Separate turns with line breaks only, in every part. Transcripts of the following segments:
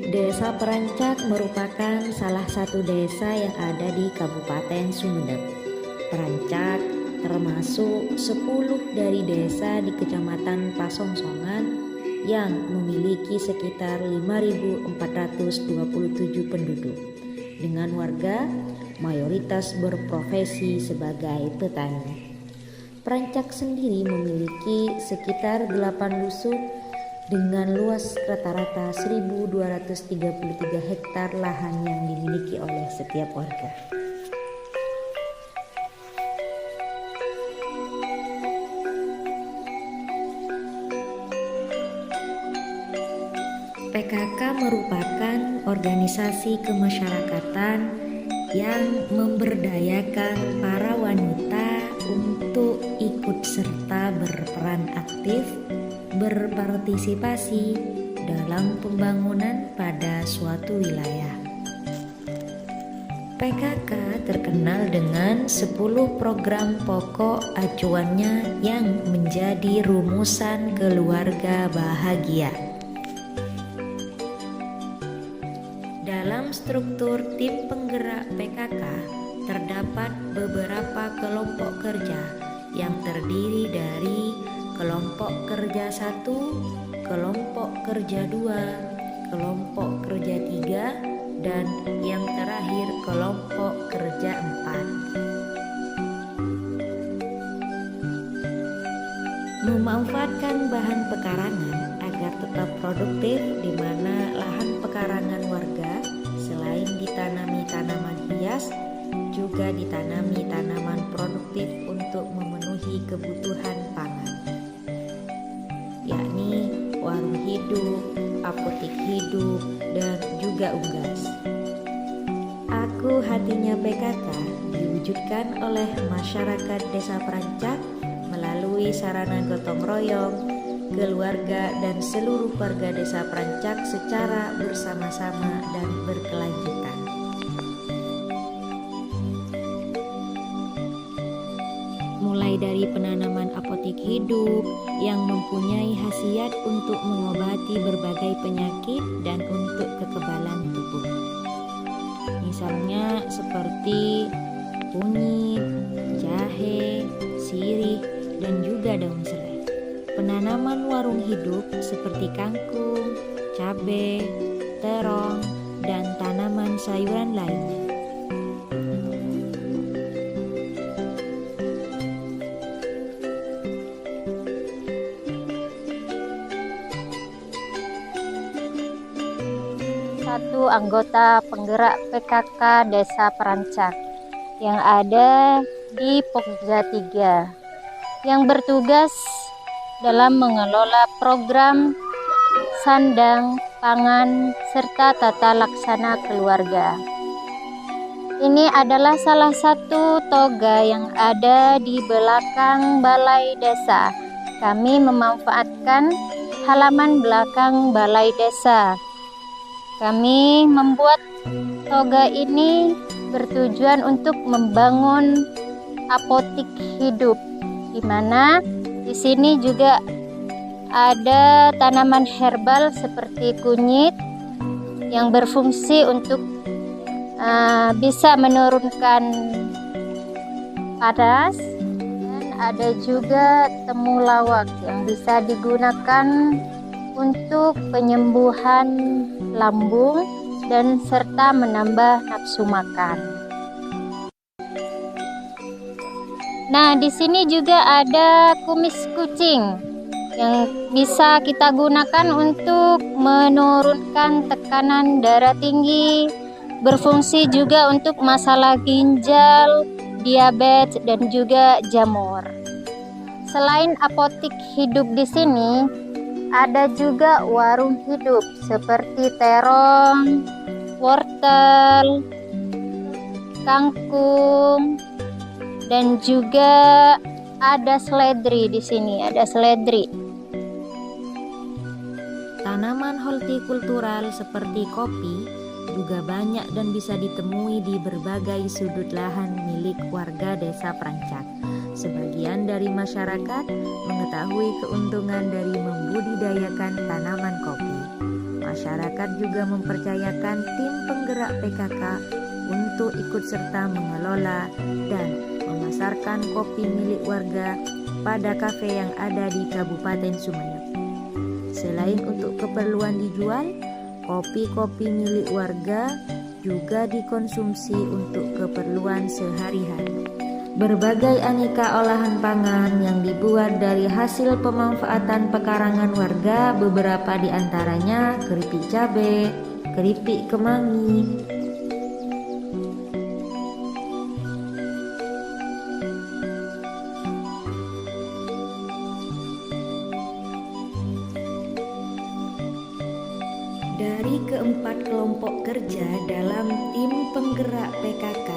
Desa Perancak merupakan salah satu desa yang ada di Kabupaten Sumeneb. Perancak termasuk 10 dari desa di Kecamatan Pasongsongan yang memiliki sekitar 5.427 penduduk, dengan warga mayoritas berprofesi sebagai petani. Perancak sendiri memiliki sekitar 8 dusun dengan luas rata-rata 1.233 hektar lahan yang dimiliki oleh setiap warga. PKK merupakan organisasi kemasyarakatan yang memberdayakan para wanita untuk ikut serta berperan aktif berpartisipasi dalam pembangunan pada suatu wilayah. PKK terkenal dengan 10 program pokok acuannya yang menjadi rumusan keluarga bahagia. Dalam struktur tim penggerak PKK terdapat beberapa kelompok kerja yang terdiri dari kelompok kerja 1, kelompok kerja 2, kelompok kerja 3, dan yang terakhir kelompok kerja 4. Memanfaatkan bahan pekarangan agar tetap produktif, di mana lahan pekarangan warga selain ditanami tanaman hias juga ditanami tanaman produktif untuk memenuhi kebutuhan pangan, yakni warung hidup, apotik hidup, dan juga unggas. Aku Hatinya PKK diwujudkan oleh masyarakat Desa Perancak melalui sarana gotong royong, keluarga dan seluruh warga Desa Perancak secara bersama-sama dan berkelanjutan. Mulai dari penanaman apotik hidup yang mempunyai khasiat untuk mengobati berbagai penyakit dan untuk kekebalan tubuh. Misalnya seperti kunyit, jahe, sirih, dan juga daun serai. Penanaman warung hidup seperti kangkung, cabai, terong, dan tanaman sayuran lainnya.
Satu anggota penggerak PKK Desa Perancak yang ada di Pokja 3 yang bertugas dalam mengelola program sandang, pangan, serta tata laksana keluarga. Ini adalah salah satu toga yang ada di belakang balai desa. Kami memanfaatkan halaman belakang balai desa. Kami membuat toga ini bertujuan untuk membangun apotik hidup, di mana di sini juga ada tanaman herbal seperti kunyit yang berfungsi untuk bisa menurunkan panas, dan ada juga temulawak yang bisa digunakan untuk penyembuhan lambung dan serta menambah nafsu makan. Nah, di sini juga ada kumis kucing yang bisa kita gunakan untuk menurunkan tekanan darah tinggi, berfungsi juga untuk masalah ginjal, diabetes, dan juga jamur. Selain apotik hidup di sini, ada juga warung hidup seperti terong, wortel, kangkung, dan juga ada seledri di sini, ada seledri.
Tanaman hortikultural seperti kopi juga banyak dan bisa ditemui di berbagai sudut lahan milik warga Desa Perancak. Sebagian dari masyarakat mengetahui keuntungan dari membudidayakan tanaman kopi. Masyarakat masyarakat juga mempercayakan tim penggerak PKK untuk ikut serta mengelola dan memasarkan kopi milik warga pada kafe yang ada di Kabupaten Sumeneb. Selain untuk keperluan dijual, kopi-kopi milik warga juga dikonsumsi untuk keperluan sehari-hari. Berbagai aneka olahan pangan yang dibuat dari hasil pemanfaatan pekarangan warga, beberapa di antaranya keripik cabai, keripik kemangi, dari keempat kelompok kerja dalam tim penggerak PKK,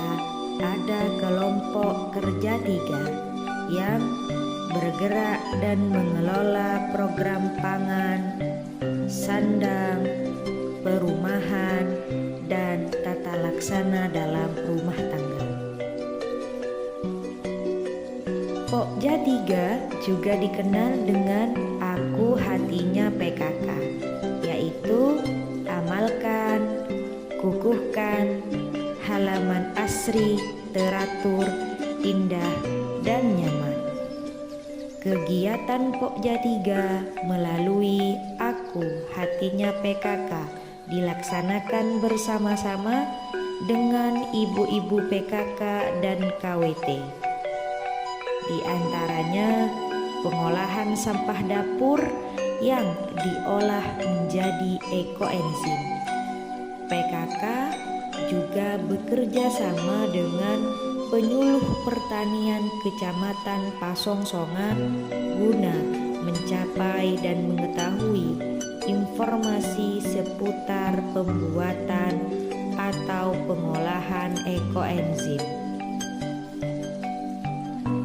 ada kelompok kerja 3 yang bergerak dan mengelola program pangan, sandang, perumahan, dan tata laksana dalam rumah tangga. Pokja 3 juga dikenal dengan Aku Hatinya PKK, yaitu amalkan, kukuhkan, halaman asri, teratur, indah, dan nyaman. Kegiatan Pokja 3 melalui Aku Hatinya PKK dilaksanakan bersama-sama dengan ibu-ibu PKK dan KWT. Di antaranya pengolahan sampah dapur yang diolah menjadi ekoenzim. PKK juga bekerja sama dengan penyuluh pertanian Kecamatan Pasongsongan guna mencapai dan mengetahui informasi seputar pembuatan atau pengolahan ekoenzim.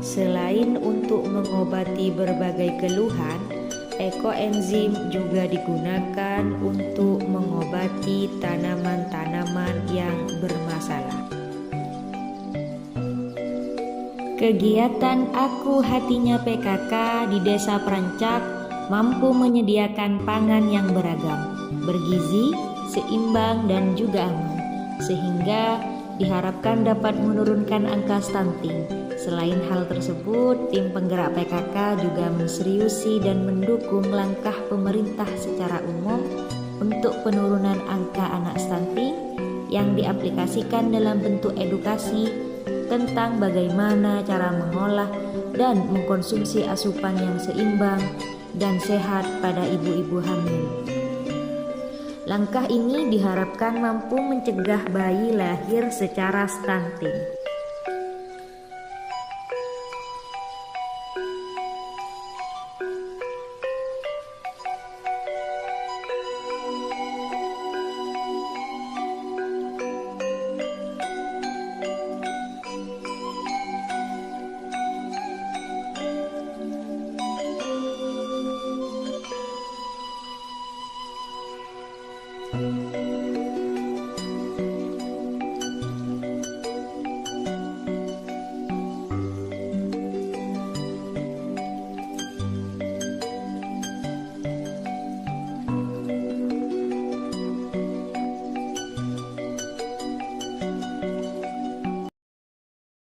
Selain untuk mengobati berbagai keluhan, ekoenzim juga digunakan untuk mengobati tanaman-tanaman yang bermasalah. Kegiatan Aku Hatinya PKK di Desa Prancak mampu menyediakan pangan yang beragam, bergizi, seimbang, dan juga aman, sehingga diharapkan dapat menurunkan angka stunting. Selain hal tersebut, tim penggerak PKK juga menseriusi dan mendukung langkah pemerintah secara umum untuk penurunan angka anak stunting yang diaplikasikan dalam bentuk edukasi tentang bagaimana cara mengolah dan mengkonsumsi asupan yang seimbang dan sehat pada ibu-ibu hamil. Langkah ini diharapkan mampu mencegah bayi lahir secara stunting.